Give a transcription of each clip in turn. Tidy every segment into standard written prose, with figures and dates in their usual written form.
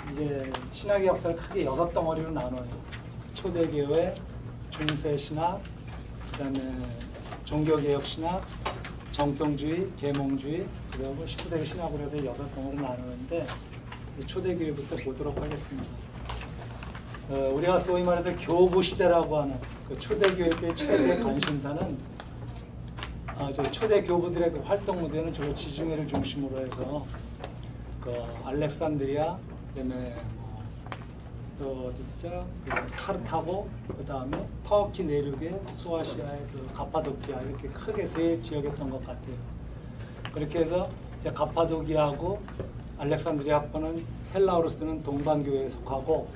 이제 신학의 역사를 크게 6덩어리로 나눠요. 초대교회, 중세신학, 그다음에 종교개혁 신학, 정통주의, 계몽주의, 그리고 19세기 신학으로 해서 6덩어리로 나누는데 초대교회부터 보도록 하겠습니다. 우리가 소위 말해서 교부 시대라고 하는 그 초대교회 때 최대 관심사는 저 초대 교부들의 그 활동 무대는 주로 지중해를 중심으로 해서 그 알렉산드리아, 그다음에 또 진짜 그 카르타고, 그다음에 터키 내륙의 소아시아의 그 가파도키아, 이렇게 크게 세 지역이었던 것 같아요. 그렇게 해서 이제 가파도키아하고 알렉산드리아권은 헬라어로 쓰는 동방교회에 속하고,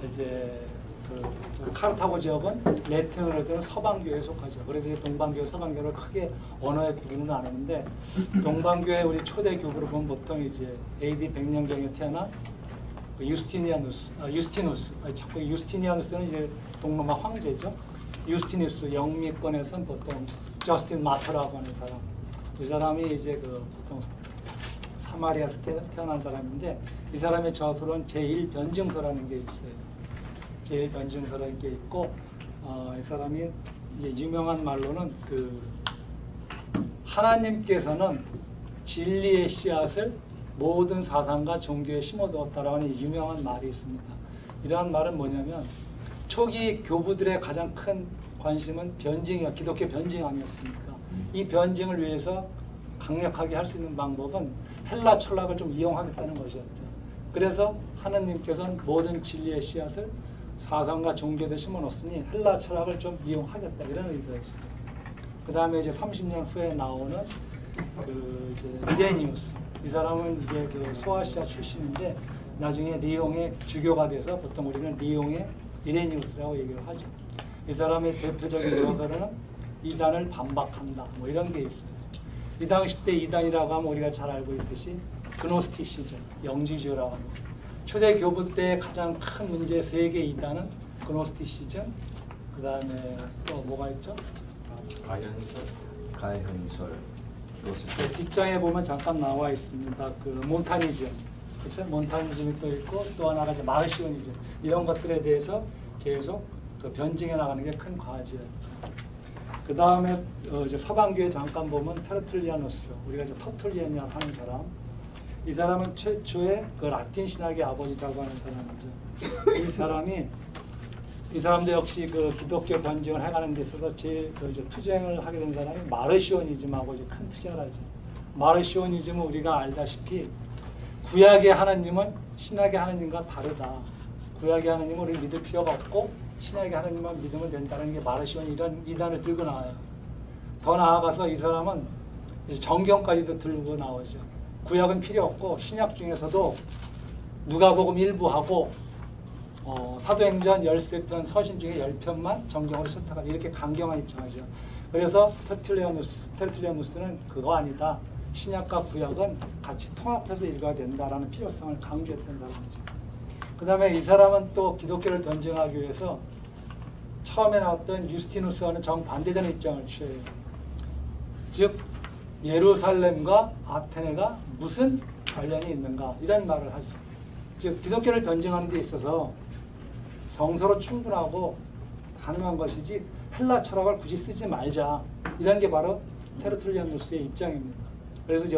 이제 그 카르타고 지역은 레틴어로 쓰는 서방교회에 속하죠. 그래서 이제 동방교회, 서방교회를 크게 언어의 구분을 나누는데, 동방교회 우리 초대 교부로 보면 보통 이제 AD 100년경에 태어난 유스티니아누스는 이제 동로마 황제죠. 유스티니우스 영미권에서는 보통 저스틴 마터라고 하는 사람. 이 사람이 이제 그 보통 사마리아에서 태어난 사람인데, 이 사람의 저서로는 제1변증서라는 게 있어요. 제1변증서라는 게 있고, 이 사람이 이제 유명한 말로는 그 하나님께서는 진리의 씨앗을 모든 사상과 종교에 심어두었다라는 유명한 말이 있습니다. 이러한 말은 뭐냐면, 초기 교부들의 가장 큰 관심은 변증이야, 기독교 변증아니었습니까? 이 변증을 위해서 강력하게 할 수 있는 방법은 헬라 철학을 좀 이용하겠다는 것이었죠. 그래서 하나님께서는 모든 진리의 씨앗을 사상과 종교에 심어놓았으니 헬라 철학을 좀 이용하겠다, 이런 의도가 있어요. 그 다음에 이제 30년 후에 나오는 그 이제 이레니우스, 이 사람은 이제 그 소아시아 출신인데 나중에 리옹의 주교가 돼서 보통 우리는 리옹의 이레니우스라고 얘기를 하죠. 이 사람의 대표적인 저서로는 이단을 반박한다, 뭐 이런 게 있어요. 이 당시 때 이단이라고 하면 우리가 잘 알고 있듯이 그노스티시즘, 영지주의라고 하는 거. 초대 교부 때 가장 큰 문제 3개 이단은 그노스티시즘, 그 다음에 또 뭐가 있죠? 가현설. 그 뒷장에 보면 잠깐 나와 있습니다. 그 몬타니즘, 그렇죠? 몬타니즘이 또 있고, 또 하나가 이제 마르시오니즘, 이런 것들에 대해서 계속 그 변증해 나가는 게 큰 과제였죠. 그 다음에 이제 서방교회 잠깐 보면 테르툴리아누스, 우리가 이제 터툴리안이라고 하는 사람, 이 사람은 최초의 그 라틴 신학의 아버지라고 하는 사람이죠. 이 사람도 역시 그 기독교 변증을 해가는 데 있어서 제일 그 이제 투쟁을 하게 된 사람이 마르시오니즘하고 이제 큰 투쟁을 하죠. 마르시오니즘은 우리가 알다시피 구약의 하나님은 신약의 하나님과 다르다. 구약의 하나님은 우리 믿을 필요가 없고 신약의 하나님만 믿으면 된다는 게 마르시오니 이런 이단을 들고 나와요. 더 나아가서 이 사람은 이제 정경까지도 들고 나오죠. 구약은 필요 없고 신약 중에서도 누가복음 일부하고 사도행전 13편, 서신 중에 10편만 정경으로 선택하다, 이렇게 강경한 입장이죠. 그래서 테르툴리아누스는 그거 아니다, 신약과 구약은 같이 통합해서 읽어야 된다라는 필요성을 강조했던 사람이죠. 그 다음에 이 사람은 또 기독교를 변증하기 위해서 처음에 나왔던 유스티누스와는 정반대되는 입장을 취해요. 즉 예루살렘과 아테네가 무슨 관련이 있는가, 이런 말을 하죠. 즉 기독교를 변증하는 데 있어서 성서로 충분하고 가능한 것이지 헬라 철학을 굳이 쓰지 말자, 이런 게 바로 테르툴리아누스의 입장입니다. 그래서 이제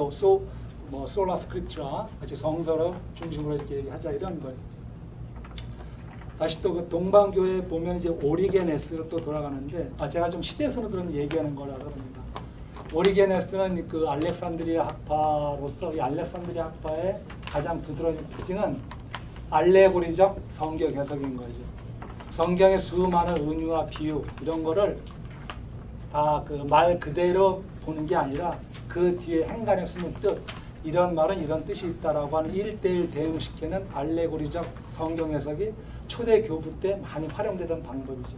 솔라 스크립트라, 같이 성서로 중심으로 이렇게 하자, 이런 거예요. 다시 또 그 동방교회 보면 이제 오리게네스로 또 돌아가는데, 제가 좀 시대선으로 얘기하는 거라 그럽니다. 오리게네스는 그 알렉산드리아 학파로서 이 알렉산드리아 학파의 가장 두드러진 특징은 알레고리적 성경 해석인 거죠. 성경의 수많은 은유와 비유, 이런 거를 다 그 말 그대로 보는 게 아니라 그 뒤에 행간에 숨은 뜻, 이런 말은 이런 뜻이 있다라고 하는 1:1 대응시키는 알레고리적 성경 해석이 초대 교부 때 많이 활용되던 방법이죠.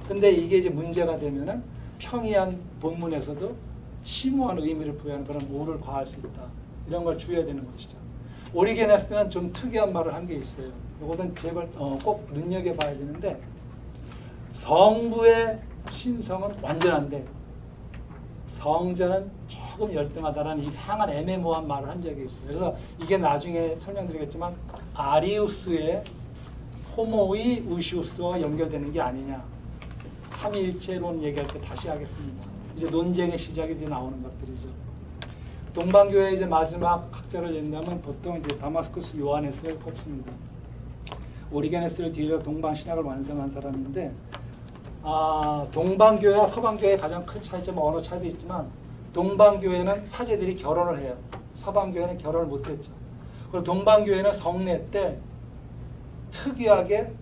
근데 이게 이제 문제가 되면은 평이한 본문에서도 심오한 의미를 부여하는 그런 오를 과할 수 있다, 이런 걸 주의해야 되는 것이죠. 오리게네스는 좀 특이한 말을 한 게 있어요. 이것은 제발 꼭 눈여겨봐야 되는데, 성부의 신성은 완전한데 성자는 조금 열등하다라는 이상한 애매모호한 말을 한 적이 있어요. 그래서 이게 나중에 설명드리겠지만 아리우스의 호모의 우시우스와 연결되는 게 아니냐. 삼위일체론 얘기할 때 다시 하겠습니다. 이제 논쟁의 시작이 이제 나오는 것들이죠. 동방교회 이제 마지막 학자를 낸다면 보통 이제 다마스쿠스 요하네스를 꼽습니다. 오리게네스를 뒤로 동방 신학을 완성한 사람인데, 동방교회와 서방교회의 가장 큰 차이점은 언어 차이도 있지만, 동방교회는 사제들이 결혼을 해요. 서방교회는 결혼을 못했죠. 그리고 동방교회는 성례 때 특이하게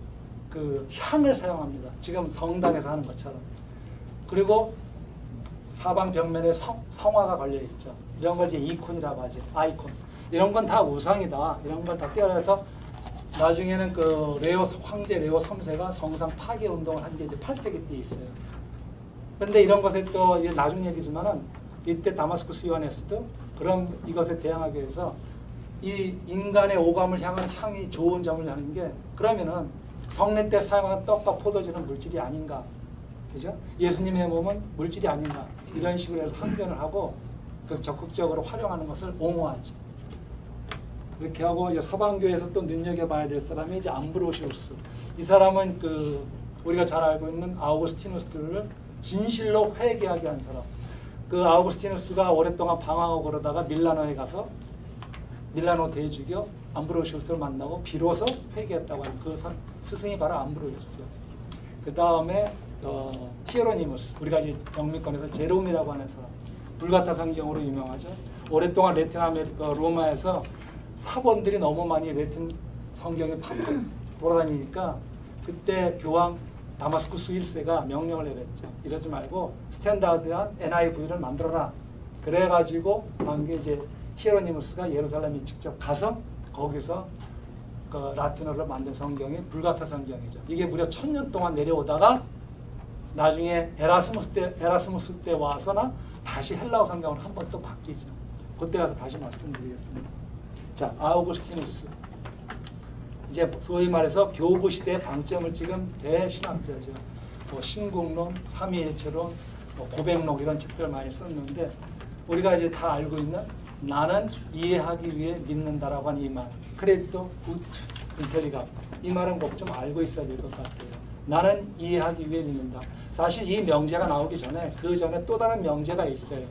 그 향을 사용합니다. 지금 성당에서 하는 것처럼. 그리고 사방 벽면에 성화가 걸려 있죠. 이런 걸 이제 이콘이라고 하죠. 아이콘. 이런 건 다 우상이다. 이런 걸 다 떼어내서 나중에는 그 황제 레오 3세가 성상 파괴 운동을 한 게 이제 8세기 때 있어요. 그런데 이런 것에 또 이제 나중 얘기지만은 이때 다마스쿠스 요하네스도 그런 이것에 대항하기 위해서 이 인간의 오감을 향한 향이 좋은 점을 하는 게, 그러면은 성례 때 사용하는 떡과 포도주는 물질이 아닌가, 그죠? 예수님의 몸은 물질이 아닌가, 이런 식으로 해서 항변을 하고 그 적극적으로 활용하는 것을 옹호하죠. 이렇게 하고 이제 서방교에서 또 눈여겨봐야 될 사람이 이제 암브로시우스. 이 사람은 그 우리가 잘 알고 있는 아우구스티누스를 진실로 회개하게 한 사람. 그 아우구스티누스가 오랫동안 방황하고 그러다가 밀라노에 가서 밀라노 대주교 암브로시우스를 만나고 비로소 회개했다고 하는 그 스승이 바로 암브로시우스죠. 그 다음에 히에로니무스, 우리가 이제 영미권에서 제롬이라고 하는 사람, 불가타 성경으로 유명하죠. 오랫동안 라틴 아메리카 로마에서 사본들이 너무 많이 라틴 성경에 돌아다니니까 그때 교황 다마스쿠스 1세가 명령을 내렸죠. 이러지 말고 스탠다드한 NIV를 만들어라. 그래가지고 관계 이제 히에로니무스가 예루살렘에 직접 가서 거기서 그 라틴어로 만든 성경이 불가타 성경이죠. 이게 무려 1000년 동안 내려오다가 나중에 에라스무스 때 와서나 다시 헬라어 성경을 한 번 또 바뀌죠. 그때 가서 다시 말씀드리겠습니다. 자, 아우구스티누스. 이제 소위 말해서 교부 시대의 방점을 찍은 대신학자죠. 뭐 신국론, 삼위일체론, 뭐 고백록 이런 책들을 많이 썼는데, 우리가 이제 다 알고 있는 나는 이해하기 위해 믿는다라고 하는 이 말, 크레디토 우트 인테리가, 이 말은 꼭 좀 알고 있어야 될 것 같아요. 나는 이해하기 위해 믿는다. 사실 이 명제가 나오기 전에 그 전에 또 다른 명제가 있어요.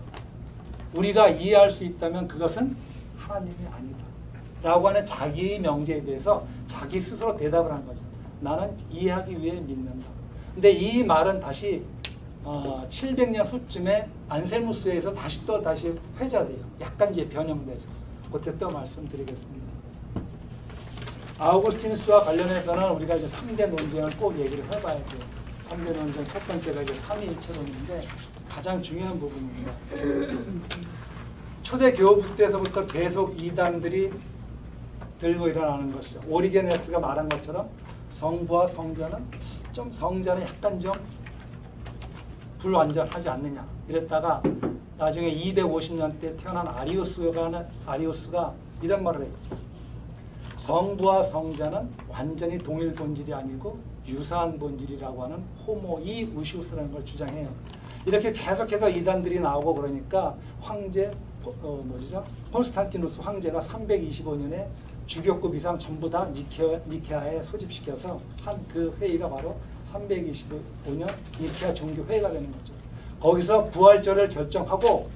우리가 이해할 수 있다면 그것은 하나님이 아니다 라고 하는 자기의 명제에 대해서 자기 스스로 대답을 한 거죠. 나는 이해하기 위해 믿는다. 근데 이 말은 다시 700년 후쯤에 안셀무스에서 다시 회자돼요. 약간 이제 변형돼서. 그때 또 말씀드리겠습니다. 아우구스티누스와 관련해서는 우리가 이제 3대 논쟁을 꼭 얘기를 해봐야 돼요. 3대 논쟁 첫 번째가 이제 삼위일체론인데 가장 중요한 부분입니다. 초대 교부 때서부터 계속 이단들이 들고 일어나는 것이죠. 오리게네스가 말한 것처럼 성부와 성자는 성자는 약간 좀 불완전하지 않느냐 이랬다가 나중에 250년 때 태어난 아리우스가 이런 말을 했죠. 성부와 성자는 완전히 동일 본질이 아니고 유사한 본질이라고 하는 호모이 우시우스라는 걸 주장해요. 이렇게 계속해서 이단들이 나오고 그러니까 황제 콘스탄티누스 황제가 325년에 주교급 이상 전부 다 니케아에 소집시켜서 한 그 회의가 바로 325년 니케아 종교회의가 되는 거죠. 거기서 부활절을 결정하고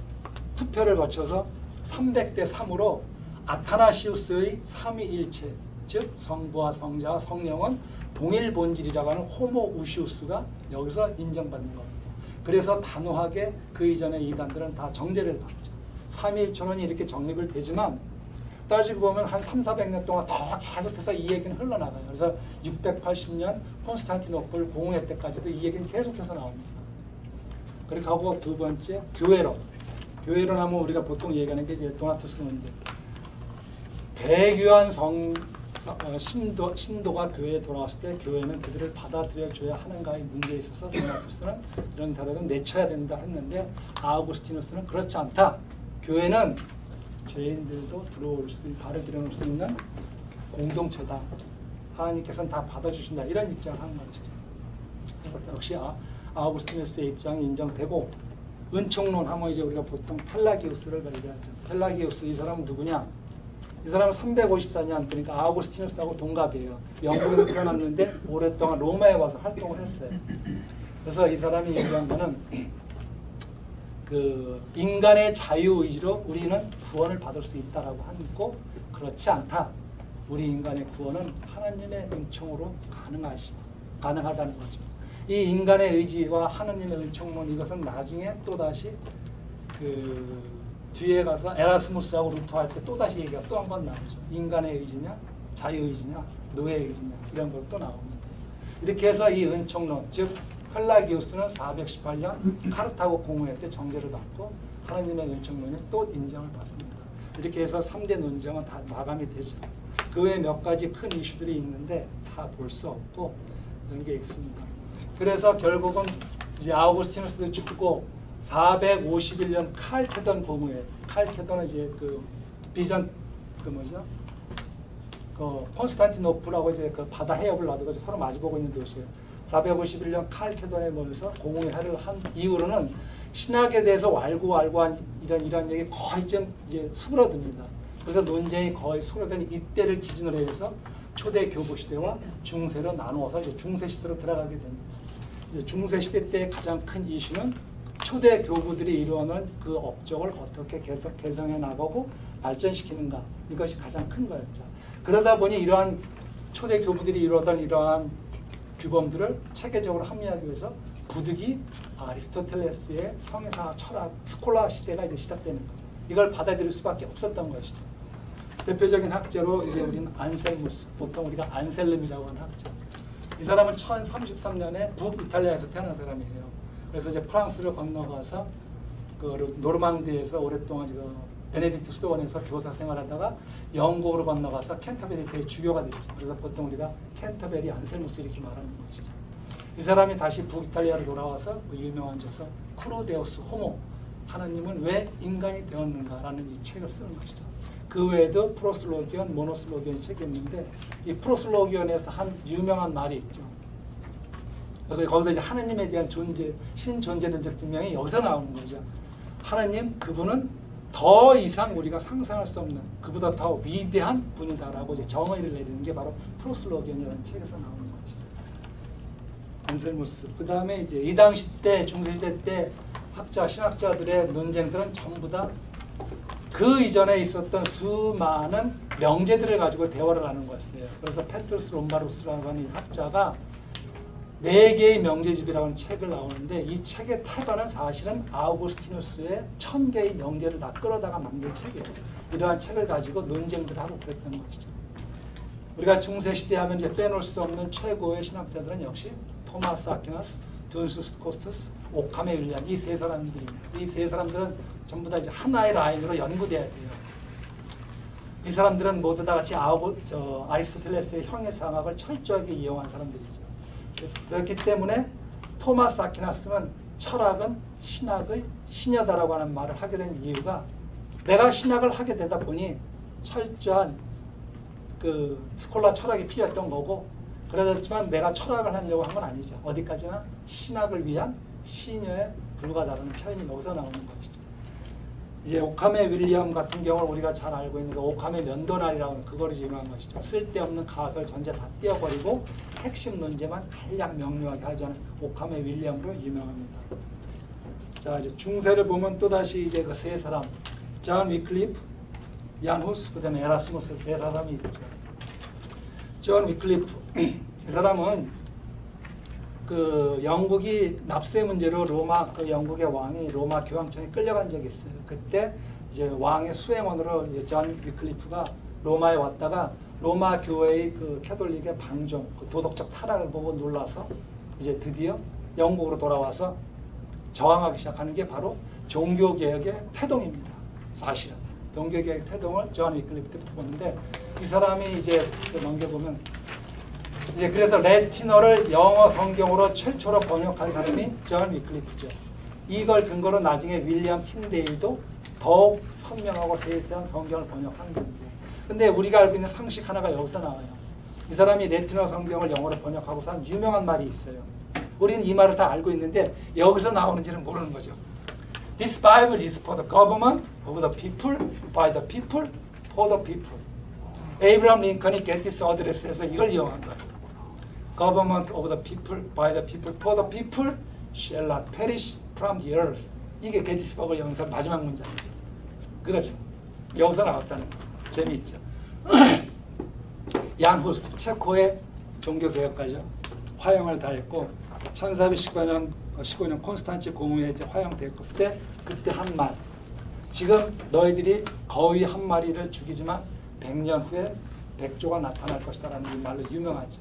투표를 거쳐서 300대 3으로 아타나시우스의 삼위일체, 즉 성부와 성자와 성령은 동일 본질이라고 하는 호모 우시우스가 여기서 인정받는 겁니다. 그래서 단호하게 그 이전의 이단들은 다 정죄를 받죠. 삼위일체론이 이렇게 정립을 되지만 따지고 보면 한 300~400년 동안 더 계속해서 이 얘기는 흘러나가요. 그래서 680년 콘스탄티노플 공회 때까지도 이 얘기는 계속해서 나옵니다. 그렇게 하고 두 번째 교회론. 교회론 하면 우리가 보통 얘기하는 게 이제 도나투스 논쟁. 배교한 신도가 교회에 돌아왔을 때 교회는 그들을 받아들여줘야 하는가의 문제에 있어서 도나투스는 이런 사람은 내쳐야 된다 했는데, 아우구스티누스는 그렇지 않다. 교회는 죄인들도 발을 들여놓을 수 있는 공동체다. 하나님께서는 다 받아주신다. 이런 입장을 하는 것이죠. 그래서 역시 아우구스티누스의 입장이 인정되고, 은총론 하면 이제 우리가 보통 펠라기우스를 발견하죠. 펠라기우스 이 사람은 누구냐? 이 사람은 354년, 그러니까 아우구스티누스하고 동갑이에요. 영국에서 태어났는데 오랫동안 로마에 와서 활동을 했어요. 그래서 이 사람이 얘기한 거는 그 인간의 자유의지로 우리는 구원을 받을 수 있다라고 하고, 그렇지 않다. 우리 인간의 구원은 하나님의 은총으로 가능하다는 것이다. 이 인간의 의지와 하나님의 은총론, 이것은 나중에 또다시 그 뒤에 가서 에라스무스하고 루터 할 때 또다시 얘기가 또 한 번 나오죠. 인간의 의지냐, 자유의지냐, 노예의 의지냐, 이런 걸 또 나옵니다. 이렇게 해서 이 은총론, 즉 헬라기우스는 418년 카르타고 공회 때 정죄를 받고 하나님의 은총론이 또 인정을 받습니다. 이렇게 해서 3대 논쟁은 다 마감이 되죠. 그 외에 몇 가지 큰 이슈들이 있는데 다 볼 수 없고 이런 게 있습니다. 그래서 결국은 이제 아우구스티누스도 죽고 451년 칼케돈 공회, 칼케돈은 이제 그 비전 그 뭐죠? 그 콘스탄티노플하고 이제 그 바다 해협을 놔두고 서로 마주보고 있는 도시예요. 451년 칼케돈에 모여서 공회를 한 이후로는 신학에 대해서 왈구왈부한 이런 얘기 거의 좀 이제 수그러듭니다. 그래서 논쟁이 거의 수그러든 이때를 기준으로 해서 초대 교부 시대와 중세로 나누어서 이제 중세 시대로 들어가게 됩니다. 이제 중세 시대 때 가장 큰 이슈는 초대 교부들이 이루어낸 그 업적을 어떻게 개성해 나가고 발전시키는가, 이것이 가장 큰 거였죠. 그러다 보니 이러한 초대 교부들이 이루어던 이러한 규범들을 체계적으로 합리하기 위해서 부득이 아리스토텔레스의 형이사 철학 스콜라 시대가 이제 시작되는 거죠. 이걸 받아들일 수밖에 없었던 것이죠. 대표적인 학자로 이제 우리는 안셀무스, 보통 우리가 안셀름이라고 하는 학자. 이 사람은 1033년에 북이탈리아에서 태어난 사람이에요. 그래서 이제 프랑스를 건너가서 그 노르망디에서 오랫동안 그 베네딕트 수도원에서 교사 생활하다가 영국으로 건너가서 캔터베리 대주교가 됐죠. 그래서 보통 우리가 캔터베리 안셀무스 이렇게 말하는 것이죠. 이 사람이 다시 북이탈리아로 돌아와서 그 유명한 저서 크로데우스 호모, 하나님은 왜 인간이 되었는가라는 이 책을 쓰는 것이죠. 그 외에도 프로슬로기온, 모노슬로기온 책이 있는데 이 프로슬로기온에서 한 유명한 말이 있죠. 거기서 이제 하나님에 대한 존재, 신존재론적 증명이 여기서 나오는 거죠. 하나님, 그분은 더 이상 우리가 상상할 수 없는 그보다 더 위대한 분이다라고 이제 정의를 내리는 게 바로 프로슬로기온이라는 책에서 나오는 것이죠. 안셀무스. 그 다음에 이제 이 당시 때 중세시대 때 학자, 신학자들의 논쟁들은 전부 다 그 이전에 있었던 수많은 명제들을 가지고 대화를 하는 거였어요. 그래서 페트루스 롬바루스라고 하는 학자가 4개의 명제집이라고 하는 책을 나오는데 이 책의 태반은 사실은 아우구스티누스의 1000개의 명제를 다 끌어다가 만든 책이에요. 이러한 책을 가지고 논쟁들을 하고 그랬던 것이죠. 우리가 중세시대 하면 이제 빼놓을 수 없는 최고의 신학자들은 역시 토마스 아퀴나스, 둔수스 코스투스, 오카메 윌리엄, 이 세 사람들입니다. 이 세 사람들은 전부 다 이제 하나의 라인으로 연구돼야 돼요. 이 사람들은 모두 다 같이 아리스토텔레스의 형해상학을 철저하게 이용한 사람들이죠. 그렇기 때문에 토마스 아퀴나스는 철학은 신학의 신여다라고 하는 말을 하게 된 이유가, 내가 신학을 하게 되다 보니 철저한 그 스콜라 철학이 필요했던 거고, 그렇지만 내가 철학을 하려고 한 건 아니죠. 어디까지나 신학을 위한 시녀에 불과하다는 표현이 여기서 나오는 것이죠. 이제 오카메 윌리엄 같은 경우는 우리가 잘 알고 있는 오카메 면도날이라는 그거를 유명한 것이죠. 쓸데없는 가설 전제 다 띄워버리고 핵심 논제만 간략 명료하게 하자는 오카메 윌리엄으로 유명합니다. 자, 이제 중세를 보면 또다시 이제 그 세 사람, 존 위클리프, 얀 후스, 그 다음에 에라스무스 세 사람이 있죠. 존 위클리프, 이 사람은 그 영국이 납세 문제로 로마, 그 영국의 왕이 로마 교황청에 끌려간 적이 있어요. 그때 이제 왕의 수행원으로 이제 존 위클리프가 로마에 왔다가 로마 교회의 그 캐톨릭의 방종, 그 도덕적 타락을 보고 놀라서 이제 드디어 영국으로 돌아와서 저항하기 시작하는 게 바로 종교개혁의 태동입니다. 사실은 종교개혁 태동을 존 위클리프 때부터 보는데, 이 사람이 이제 넘겨보면 이제 그래서 레티너를 영어 성경으로 최초로 번역한 사람이 존 위클리프죠. 이걸 근거로 나중에 윌리엄 틴데일도 더욱 선명하고 세세한 성경을 번역한 건데, 근데 우리가 알고 있는 상식 하나가 여기서 나와요. 이 사람이 레티너 성경을 영어로 번역하고서 한 유명한 말이 있어요. 우리는 이 말을 다 알고 있는데 여기서 나오는지는 모르는 거죠. This Bible is for the government of the people, by the people, for the people. 에이브라함 링컨이 게티스 어드레스에서 이걸 이용한 거예요. Government of the people, by the people, for the people shall not perish from the earth. 이게 게티스버그 영상 마지막 문장이죠. 그거죠. 여기서 나왔다는 거. 재미있죠. 얀 후스, 체코의 종교개혁가죠. 화형을 다했고 1415년 콘스탄치 공회에 이제 화형됐을 때 그때 한 말. 지금 너희들이 거위 한 마리를 죽이지만 100년 후에 백조가 나타날 것이다라는 이 말로 유명하죠.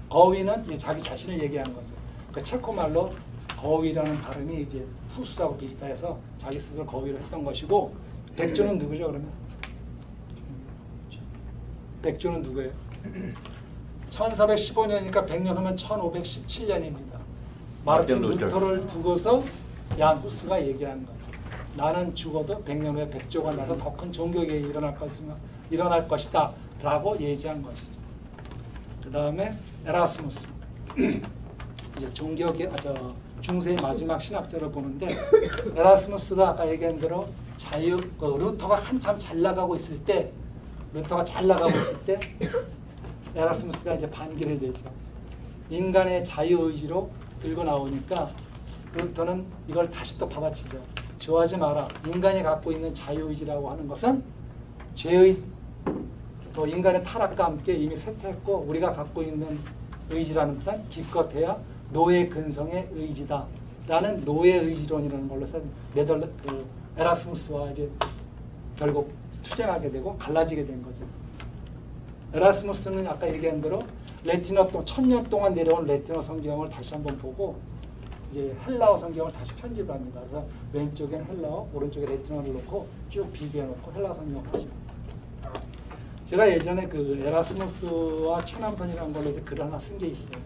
거위는 이제 자기 자신을 얘기한 거죠. 그 체코 말로 거위라는 발음이 이제 후스하고 비슷해서 자기 스스로 거위로 했던 것이고 백조는 누구죠 그러면? 백조는 누구예요? 1415년이니까 100년 후면 1517년입니다. 마르틴 루터를 두고서 얀 후스가 얘기한 거죠. 나는 죽어도 100년 후에 백조가 나서 더 큰 종교개혁이 일어날 것이다 라고 예지한 것이죠. 그 다음에 에라스무스 이제 중세의 마지막 신학자를 보는데 에라스무스가 아까 얘기한 대로 루터가 한참 잘 나가고 있을 때 에라스무스가 이제 반기를 내죠. 인간의 자유의지로 들고 나오니까 루터는 이걸 다시 또 받아치죠. 좋아하지 마라. 인간이 갖고 있는 자유의지라고 하는 것은 죄의 또 인간의 타락과 함께 이미 쇠퇴했고 우리가 갖고 있는 의지라는 것은 기껏해야 노예 근성의 의지다 라는 노예 의지론이라는 걸로 에라스무스와 이제 결국 투쟁하게 되고 갈라지게 된 거죠. 에라스무스는 아까 얘기한 대로 레티너 1000년 동안 내려온 레티너 성경을 다시 한번 보고 이제 헬라어 성경을 다시 편집을 합니다. 그래서 왼쪽엔 헬라어, 오른쪽에 레티너를 놓고 쭉 비교해 놓고 헬라어 성경을 하죠. 제가 예전에 그 에라스무스와 체남선이라는 걸로 이제 글 하나 쓴 게 있어요.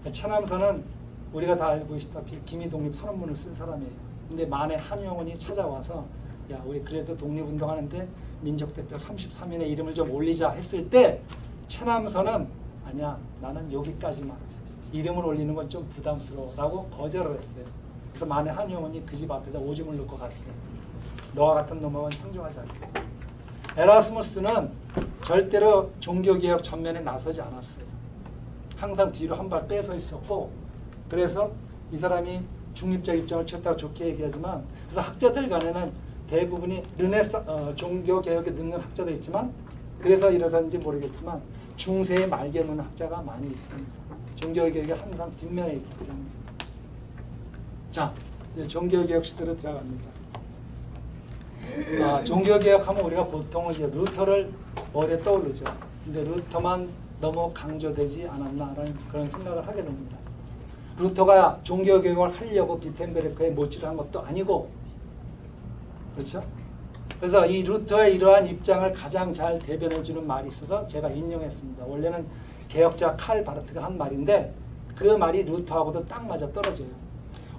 체남선은 우리가 다 알고 있다시피 기미독립 선언문을 쓴 사람이에요. 근데 만에 한영원이 찾아와서 야 우리 그래도 독립운동하는데 민족대표 33인의 이름을 좀 올리자 했을 때 체남선은 아니야 나는 여기까지만 이름을 올리는 건 좀 부담스러워 라고 거절을 했어요. 그래서 만에 한영원이 그 집 앞에다 오줌을 넣고 갔어요. 너와 같은 놈하고는 상종하지 않게. 에라스무스는 절대로 종교개혁 전면에 나서지 않았어요. 항상 뒤로 한 발 빼서 있었고 그래서 이 사람이 중립적 입장을 취했다고 좋게 얘기하지만 그래서 학자들 간에는 대부분이 종교개혁에 늦는 학자도 있지만 그래서 이러는지 모르겠지만 중세의 말개 문 학자가 많이 있습니다. 종교개혁이 항상 뒷면에 있기 때문에. 자, 이제 종교개혁 시대로 들어갑니다. 종교개혁하면 우리가 보통 이제 루터를 머리에 떠오르죠. 근데 루터만 너무 강조되지 않았나라는 그런 생각을 하게 됩니다. 루터가 종교개혁을 하려고 비텐베르크에 모치를 한 것도 아니고 그렇죠? 그래서 이 루터의 이러한 입장을 가장 잘 대변해주는 말이 있어서 제가 인용했습니다. 원래는 개혁자 칼 바르트가 한 말인데 그 말이 루터하고도 딱 맞아 떨어져요.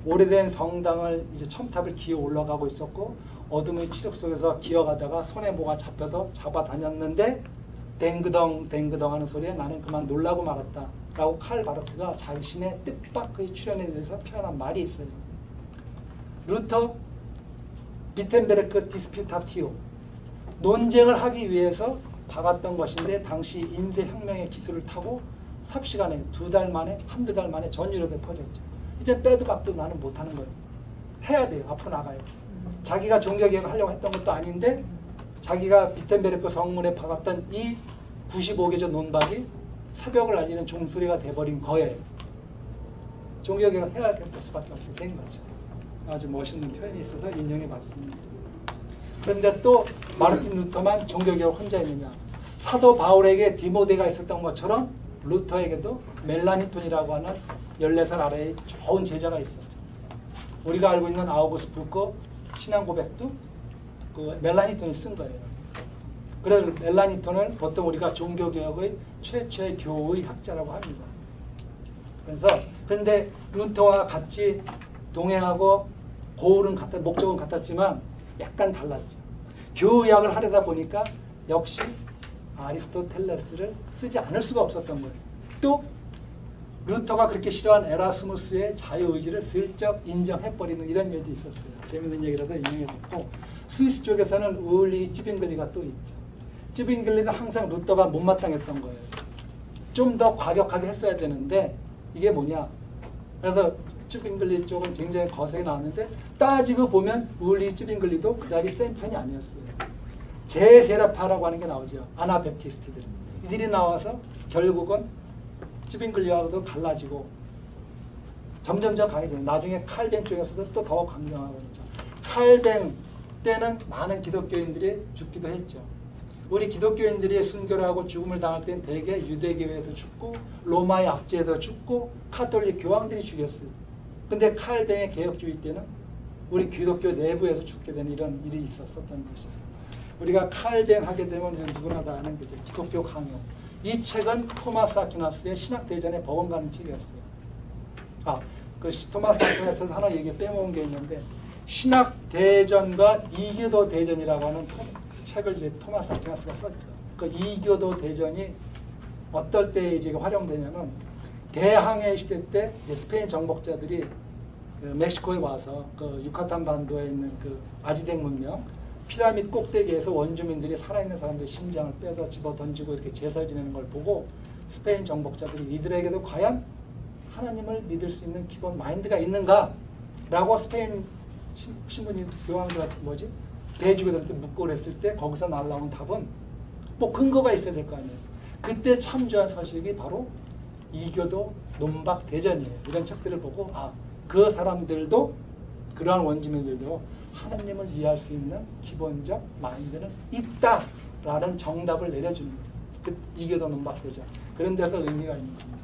오래된 성당을 이제 첨탑을 기어 올라가고 있었고 어둠의 치욕 속에서 기어가다가 손에 뭐가 잡혀서 잡아다녔는데 댕그덩 댕그덩 하는 소리에 나는 그만 놀라고 말았다 라고 칼 바르트가 자신의 뜻밖의 출현에 대해서 표현한 말이 있어요. 루터 비텐베르크 디스퓨타티오 논쟁을 하기 위해서 박았던 것인데 당시 인쇄혁명의 기술을 타고 삽시간에 한두 달 만에 전 유럽에 퍼졌죠. 이제 빼도 박도 나는 못하는 거예요. 해야 돼요. 앞으로 나가요. 자기가 종교개혁을 하려고 했던 것도 아닌데 자기가 비텐베르크 성문에 박았던 이 95개조 논박이 새벽을 알리는 종소리가 돼버린 거예요. 종교개혁을 해야 될 수밖에 없게 된 거죠. 아주 멋있는 표현이 있어서 인용해봤습니다. 그런데 또 마르틴 루터만 종교개혁을 혼자 했느냐. 사도 바울에게 디모데가 있었던 것처럼 루터에게도 멜라니톤이라고 하는 14살 아래의 좋은 제자가 있었죠. 우리가 알고 있는 아우구스부르크 신앙고백도 그 멜라니톤이 쓴 거예요. 그래서 멜라니톤을 보통 우리가 종교개혁의 최초의 교의 학자라고 합니다. 그런데 루터와 같이 동행하고 목적은 같았지만 약간 달랐죠. 교의학을 하려다 보니까 역시 아리스토텔레스를 쓰지 않을 수가 없었던 거예요. 또 루터가 그렇게 싫어한 에라스무스의 자유의지를 슬쩍 인정해버리는 이런 일도 있었어요. 재밌는 얘기라서 인용해뒀고 스위스 쪽에서는 울리 찌빙글리가 또 있죠. 쯔빙글리는 항상 루터가 못마땅했던 거예요. 좀 더 과격하게 했어야 되는데 이게 뭐냐. 그래서 쯔빙글리 쪽은 굉장히 거세게 나왔는데 따지고 보면 울리 쯔빙글리도 그다지 센 편이 아니었어요. 제세라파라고 하는 게 나오죠. 아나베프티스트들. 이들이 나와서 결국은 쯔빙글리하고도 갈라지고 점점점 강해져요. 나중에 칼뱅 쪽에서도 또 더 강경하고 있죠. 칼뱅 때는 많은 기독교인들이 죽기도 했죠. 우리 기독교인들이 순교를 하고 죽음을 당할 때는 대개 유대교회에서 죽고 로마의 압제에서 죽고 카톨릭 교황들이 죽였어요. 근데 칼뱅의 개혁주의 때는 우리 기독교 내부에서 죽게 되는 이런 일이 있었던 것이에요. 우리가 칼뱅 하게 되면 누구나 다 아는 거죠. 기독교 강요. 이 책은 토마스 아퀴나스의 신학대전의 법원가는 책이었어요. 그 토마스 아퀴나스에서 하나 얘기 빼먹은 게 있는데 신학대전과 이교도 대전이라고 하는 책을 이제 토마스 아퀴나스가 썼죠. 그 이교도 대전이 어떨 때 이제 활용되냐면 대항해 시대 때 이제 스페인 정복자들이 그 멕시코에 와서 그 유카탄 반도에 있는 그 아즈텍 문명 피라미드 꼭대기에서 원주민들이 살아있는 사람들의 심장을 빼서 집어 던지고 이렇게 제사를 지내는 걸 보고 스페인 정복자들이 이들에게도 과연 하나님을 믿을 수 있는 기본 마인드가 있는가? 라고 스페인 신분이 교황들 대주교들한테 묻고 그랬을 때 거기서 날라온 답은 뭐 근거가 있어야 될 거 아니에요. 그때 참조한 서식이 바로 이교도 논박대전이에요. 이런 책들을 보고 그 사람들도 그러한 원주민들도 하나님을 이해할 수 있는 기본적 마인드는 있다라는 정답을 내려주는 거예요. 그 이교도 논박대전. 그런 데서 의미가 있는 겁니다.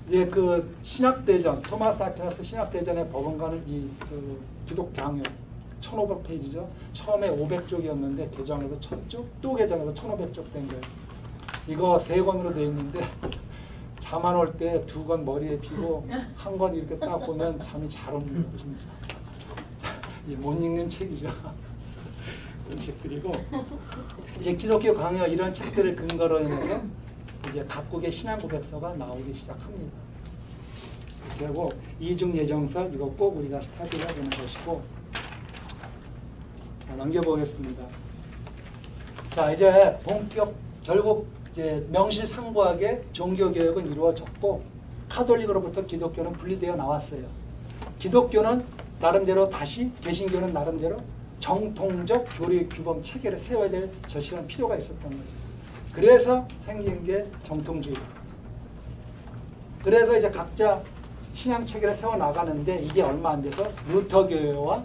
이제 그 신학대전, 토마스 아퀴나스 신학대전의 법원가는 그 기독 강요 1500페이지죠. 처음에 500쪽이었는데 개정해서 1000쪽, 또 개정해서 1500쪽 된 거예요. 이거 3권으로 되어 있는데 잠 안 올 때 2권 머리에 피고 한 권 이렇게 딱 보면 잠이 잘 옵니다. 진짜. 못 읽는 책이죠. 그런 책들이고 이제 기독교 강요 이런 책들을 근거로 해서 이제 각국의 신앙 고백서가 나오기 시작합니다. 이렇게 하고 이중예정설 이거 꼭 우리가 스타디해야 되는 것이고 자, 넘겨보겠습니다. 자 이제 본격 결국 이제 명실상부하게 종교개혁은 이루어졌고 카톨릭으로부터 기독교는 분리되어 나왔어요. 기독교는 나름대로 다시 개신교는 나름대로 정통적 교리 규범 체계를 세워야 될 절실한 필요가 있었던 거죠. 그래서 생긴 게 정통주의. 그래서 이제 각자 신앙 체계를 세워 나가는데 이게 얼마 안 돼서 루터 교회와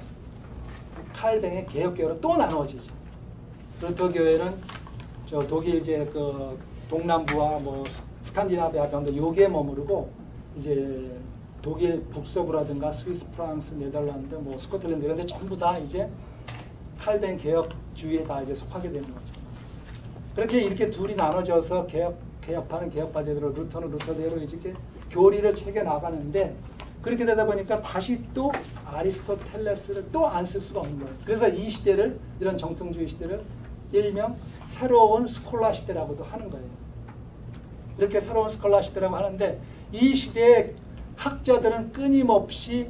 칼뱅의 개혁 교회로 또 나눠지죠. 루터 교회는 저 독일 이제 그 동남부와 뭐 스칸디나비아 변도 요게 머무르고 이제 독일 북서부라든가 스위스, 프랑스, 네덜란드, 뭐 스코틀랜드 이런 데 전부 다 이제 칼뱅 개혁주의에 다 이제 속하게 되는 거죠. 그렇게 이렇게 둘이 나눠져서 개혁파는 개혁파대로 루터는 루터대로 이렇게 교리를 체계 나가는데 그렇게 되다 보니까 다시 또 아리스토텔레스를 또 안 쓸 수가 없는 거예요. 그래서 이 시대를 이런 정통주의 시대를 일명 새로운 스콜라 시대라고도 하는 거예요. 이렇게 새로운 스콜라 시대라고 하는데 이 시대에 학자들은 끊임없이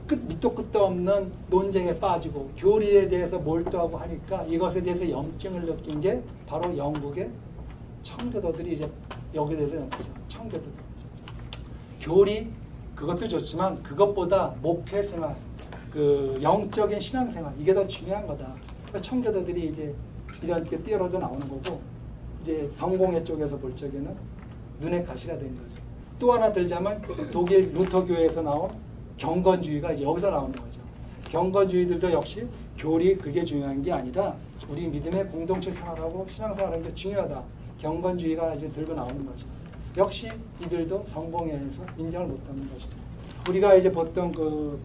밑도 끝도 없는 논쟁에 빠지고 교리에 대해서 몰두하고 하니까 이것에 대해서 염증을 느낀 게 바로 영국의 청교도들이 이제 여기에 대해서 청교도들. 교리 그것도 좋지만 그것보다 목회 생활, 그 영적인 신앙 생활 이게 더 중요한 거다. 그러니까 청교도들이 이제 이렇게 뛰어러져 나오는 거고 이제 성공회 쪽에서 볼 적에는 눈의 가시가 된 거죠. 또 하나 들자면 독일 루터 교회에서 나온 경건주의가 이제 여기서 나오는 거죠. 경건주의들도 역시 교리 그게 중요한 게 아니다. 우리 믿음의 공동체 생활하고 신앙생활하는 게 중요하다. 경건주의가 이제 들고 나오는 거죠. 역시 이들도 성공회에서 인정을 못하는 것이죠. 우리가 이제 보통 그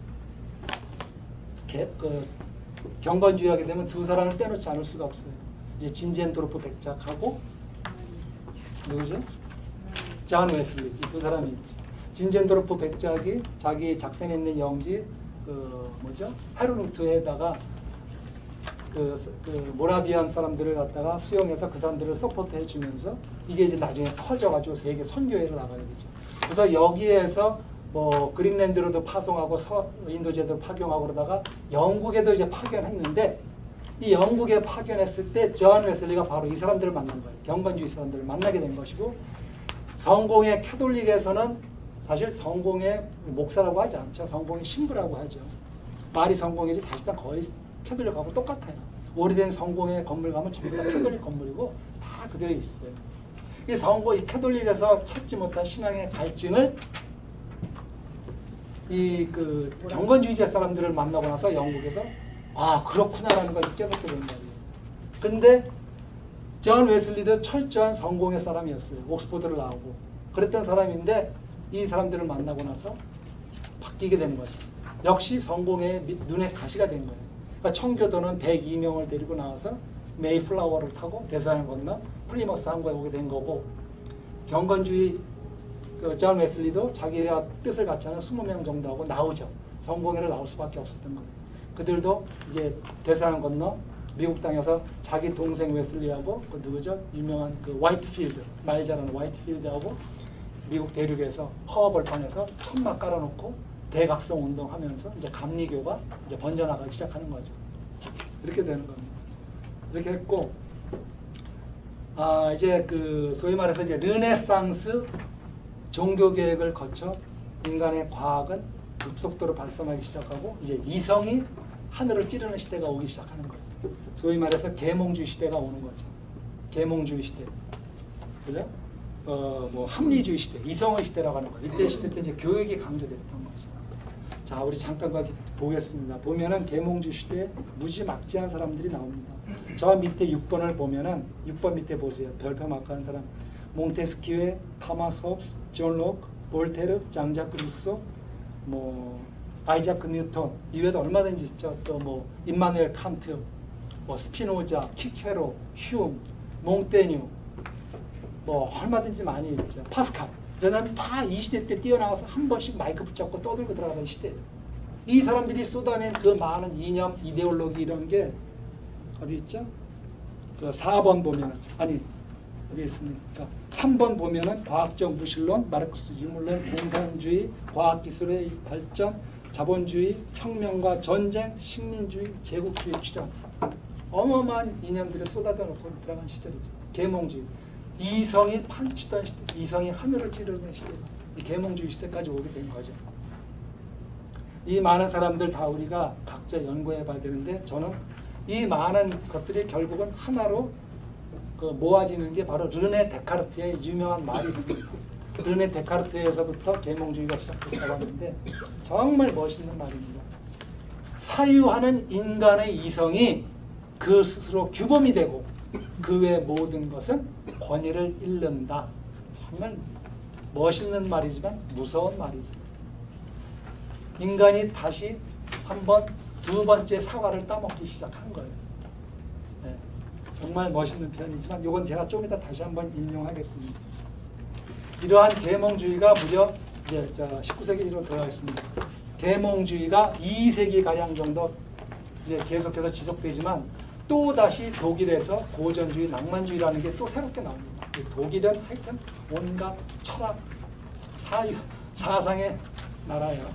경건주의 하게 되면 두 사람을 빼놓지 않을 수가 없어요. 이제 진젠도르프 백작하고 누구죠? 존 웨슬리 이 두 사람이 있죠. 진젠도르프 백작이 자기 작성에 있는 영지 헤르누트에다가 그 모라비안 사람들을 갖다가 수용해서 그 사람들을 서포트 해주면서 이게 이제 나중에 커져가지고 세계 선교회로 나가게 되죠. 그래서 여기에서 뭐 그린랜드로도 파송하고 인도제도 파견하고 그러다가 영국에도 이제 파견했는데 이 영국에 파견했을 때 존 웨슬리가 바로 이 사람들을 만난 거예요. 경건주의 사람들을 만나게 된 것이고, 성공의 캐톨릭에서는 사실 성공의 목사라고 하지 않죠. 성공의 신부라고 하죠. 말이 성공이지 사실상 거의 캐톨릭하고 똑같아요. 오래된 성공의 건물 가면 전부 다 캐톨릭 건물이고 다 그대로 있어요. 이 성공, 이 캐톨릭에서 찾지 못한 신앙의 갈증을 이 그 경건주의자 사람들을 만나고 나서 영국에서 아 그렇구나라는 걸 깨닫게 된 거예요. 근데 존 웨슬리도 철저한 성공의 사람이었어요. 옥스포드를 나오고 그랬던 사람인데 이 사람들을 만나고 나서 바뀌게 된 거죠. 역시 성공의 눈에 가시가 된 거예요. 그러니까 청교도는 102명을 데리고 나와서 메이플라워를 타고 대서양 건너 플리머스 항구에 오게 된 거고, 경건주의 존 웨슬리도 자기가 뜻을 갖지 않은 20명 정도 하고 나오죠. 성공회를 나올 수밖에 없었던 거예요. 그들도 이제 대서양 건너 미국 땅에서 자기 동생 웨슬리하고 그 누구죠? 유명한 그 화이트필드, 말 잘하는 화이트필드하고 미국 대륙에서 허허벌판에서 천막 깔아놓고 대각성 운동하면서 이제 감리교가 이제 번져나가기 시작하는 거죠. 이렇게 되는 겁니다. 이렇게 했고, 이제 그 소위 말해서 이제 르네상스 종교 개혁을 거쳐 인간의 과학은 급속도로 발전하기 시작하고 이제 이성이 하늘을 찌르는 시대가 오기 시작하는 거예요. 소위 말해서 계몽주의 시대가 오는 거죠. 계몽주의 시대, 그죠? 뭐 합리주의 시대, 이성의 시대라고 하는 거예요. 이때 시대 때 이제 교육이 강조됐던 거죠. 자, 우리 잠깐 보겠습니다. 보면은 계몽주의 시대에 무지막지한 사람들이 나옵니다. 저 밑에 6번을 보면은 6번 밑에 보세요. 별표 마크한 사람. 몽테스키에, 타마스 홉스, 존 록, 볼테르, 장자크 루소, 뭐 아이자크 뉴턴 이외에도 얼마든지 있죠. 또 뭐 임마누엘 칸트, 뭐 스피노자, 키케로, 휴움, 몽테뉴, 뭐 얼마든지 많이 있죠. 파스칼. 이런 사람이 다 이 시대 때 뛰어나와서 한 번씩 마이크 붙잡고 떠들고 들어가는 시대예요. 이 사람들이 쏟아낸 그 많은 이념, 이데올로기 이런 게 어디 있죠? 그 4번 보면은 어디 있습니까? 3번 보면은 과학적 무신론, 마르크스 유물론, 공산주의, 과학기술의 발전, 자본주의, 혁명과 전쟁, 식민주의, 제국주의 출현. 어마어마한 이념들을 쏟아놓고 들어간 시절이죠. 계몽주의. 이성이 판치던 시대, 이성이 하늘을 찌르는 시대, 이 계몽주의 시대까지 오게 된 거죠. 이 많은 사람들 다 우리가 각자 연구해 봐야 되는데, 저는 이 많은 것들이 결국은 하나로 그 모아지는 게 바로 르네 데카르트의 유명한 말이 있습니다. 르네 데카르트에서부터 계몽주의가 시작됐다고 하는데 정말 멋있는 말입니다. 사유하는 인간의 이성이 그 스스로 규범이 되고 그 외 모든 것은 권위를 잃는다. 정말 멋있는 말이지만 무서운 말이죠. 인간이 다시 한번 두 번째 사과를 따먹기 시작한 거예요. 네. 정말 멋있는 표현이지만 이건 제가 좀 이따 다시 한번 인용하겠습니다. 이러한 계몽주의가 무려 이제 19세기로 들어가겠습니다. 계몽주의가 2세기 가량 정도 이제 계속해서 지속되지만 또 다시 독일에서 고전주의, 낭만주의라는 게 또 새롭게 나옵니다. 독일은 하여튼 온갖 철학, 사상의 나라예요.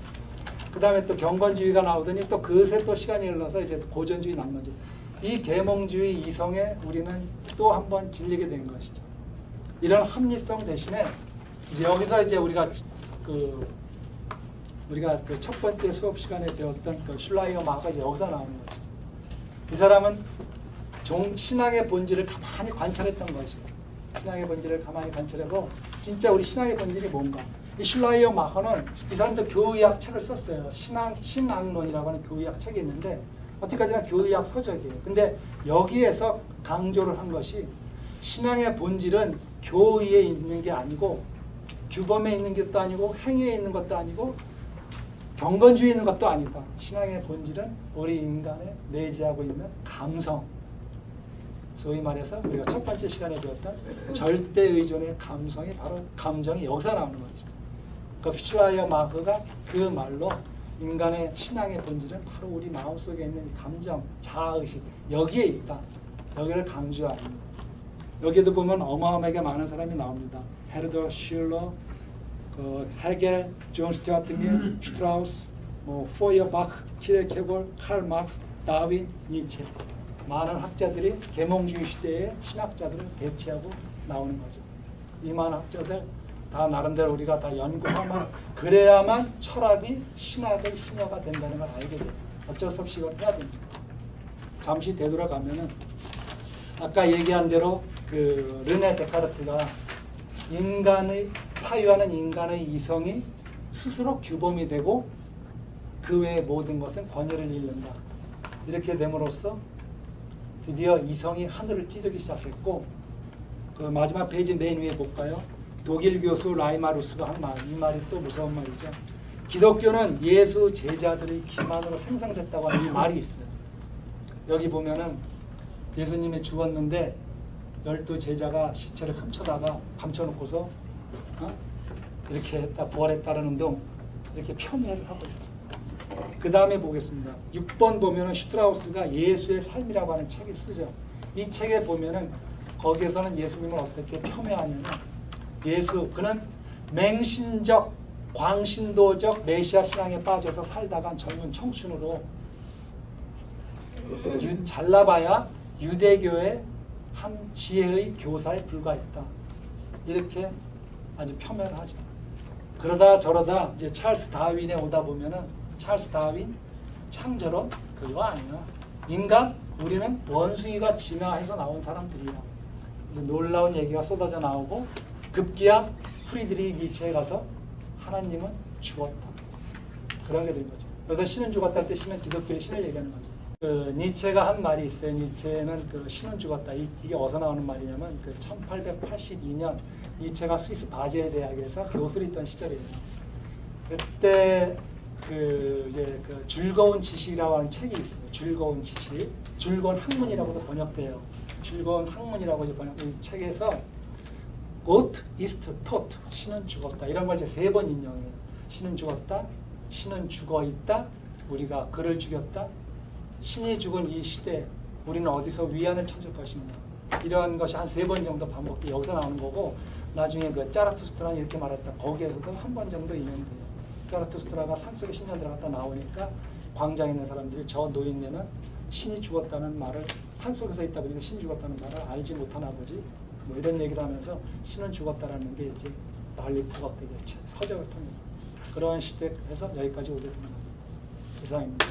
그 다음에 또 경건주의가 나오더니 또 그새 또 시간이 흘러서 이제 고전주의, 낭만주의. 이 계몽주의 이성에 우리는 또 한 번 질리게 된 것이죠. 이런 합리성 대신에 이제 여기서 이제 우리가 그 첫 번째 수업 시간에 배웠던 그 슐라이어 마가 이제 여기서 나오는 것이죠. 이 사람은 신앙의 본질을 가만히 관찰했던 것이에요. 신앙의 본질을 가만히 관찰하고 진짜 우리 신앙의 본질이 뭔가. 이 슐라이어 마허는 이 사람도 교의학 책을 썼어요. 신앙론이라고 하는 교의학 책이 있는데 어떻게까지나 교의학 서적이에요. 근데 여기에서 강조를 한 것이 신앙의 본질은 교의에 있는 게 아니고 규범에 있는 것도 아니고 행위에 있는 것도 아니고 경건주의에 있는 것도 아니다. 신앙의 본질은 우리 인간에 내재하고 있는 감성. 소위 말해서 우리가 첫 번째 시간에 배웠던 절대 의존의 감성이 바로 감정이 여기서 나오는 것이죠. 그 슐라이어 마흐가 그 말로 인간의 신앙의 본질은 바로 우리 마음속에 있는 감정, 자아의식 여기에 있다. 여기를 강조합니다. 여기에도 보면 어마어마하게 많은 사람이 나옵니다. 헤르더 슐러, 헤겔, 존 스튜어트 밀, 슈트라우스, 뭐 포이어바크, 키르케골, 칼 막스, 다윈, 니체. 많은 학자들이 계몽주의 시대의 신학자들을 대체하고 나오는 거죠. 이 많은 학자들 다 나름대로 우리가 다 연구하면 그래야만 철학이 신학의 신화가 된다는 걸 알게 돼요. 어쩔 수 없이 이걸 해야 됩니다. 잠시 되돌아가면은 아까 얘기한 대로 그 르네 데카르트가 인간의 사유하는 인간의 이성이 스스로 규범이 되고 그 외의 모든 것은 권위를 잃는다. 이렇게 됨으로써 드디어 이성이 하늘을 찌르기 시작했고 그 마지막 페이지 맨 위에 볼까요? 독일 교수 라이마루스가 한 말, 이 말이 또 무서운 말이죠. 기독교는 예수 제자들의 기만으로 생성됐다고 하는 이 말이 있어요. 여기 보면은 예수님이 죽었는데 12 제자가 시체를 감춰놓고서 이렇게 했다, 부활했다라는 등 이렇게 폄훼를 하고 있죠. 그 다음에 보겠습니다. 6번 보면은 슈트라우스가 예수의 삶이라고 하는 책을 쓰죠. 이 책에 보면은 거기에서는 예수님을 어떻게 폄훼하냐면 그는 맹신적, 광신도적 메시아 신앙에 빠져서 살다간 젊은 청춘으로 잘나봐야 유대교의 한 지혜의 교사에 불과했다. 이렇게 아주 폄훼를 하죠. 그러다 저러다 이제 찰스 다윈에 오다 보면은 찰스 다윈 창조론 그거 아니야. 인간 우리는 원숭이가 진화해서 나온 사람들이야. 이제 놀라운 얘기가 쏟아져 나오고 급기야 프리드리히 니체에 가서 하나님은 죽었다. 그런 게 된 거죠. 그래서 신은 죽었다 할 때 신은 기독교의 신을 얘기하는 거죠. 그 니체가 한 말이 있어요. 니체는 그 신은 죽었다. 이게 어디서 나오는 말이냐면 그 1882년 니체가 스위스 바젤 대학에서 교수를 있던 시절이에요. 그때 그 이제 그 즐거운 지식이라고 하는 책이 있어요. 즐거운 지식, 즐거운 학문이라고도 번역돼요. 즐거운 학문이라고 이제 이 책에서 Gott ist tot, 신은 죽었다. 이런 걸 이제 3번 인용해요. 신은 죽었다, 신은 죽어 있다, 우리가 그를 죽였다. 신이 죽은 이 시대, 우리는 어디서 위안을 찾을 것이냐. 이런 것이 한 3번 정도 반복돼 여기서 나오는 거고, 나중에 그 짜라투스트라는 이렇게 말했다. 거기에서도 한 번 정도 인용돼요. 짜라투스트라가 산속에 10년 들어갔다 나오니까 광장에 있는 사람들이 저 노인네는 신이 죽었다는 말을 산속에서 있다 보니까 신이 죽었다는 말을 알지 못하나 보지. 뭐 이런 얘기를 하면서 신은 죽었다라는 게 이제 널리 부각되게 서적을 통해서 그런 시대에서 여기까지 오게 되는 겁니다. 이상입니다.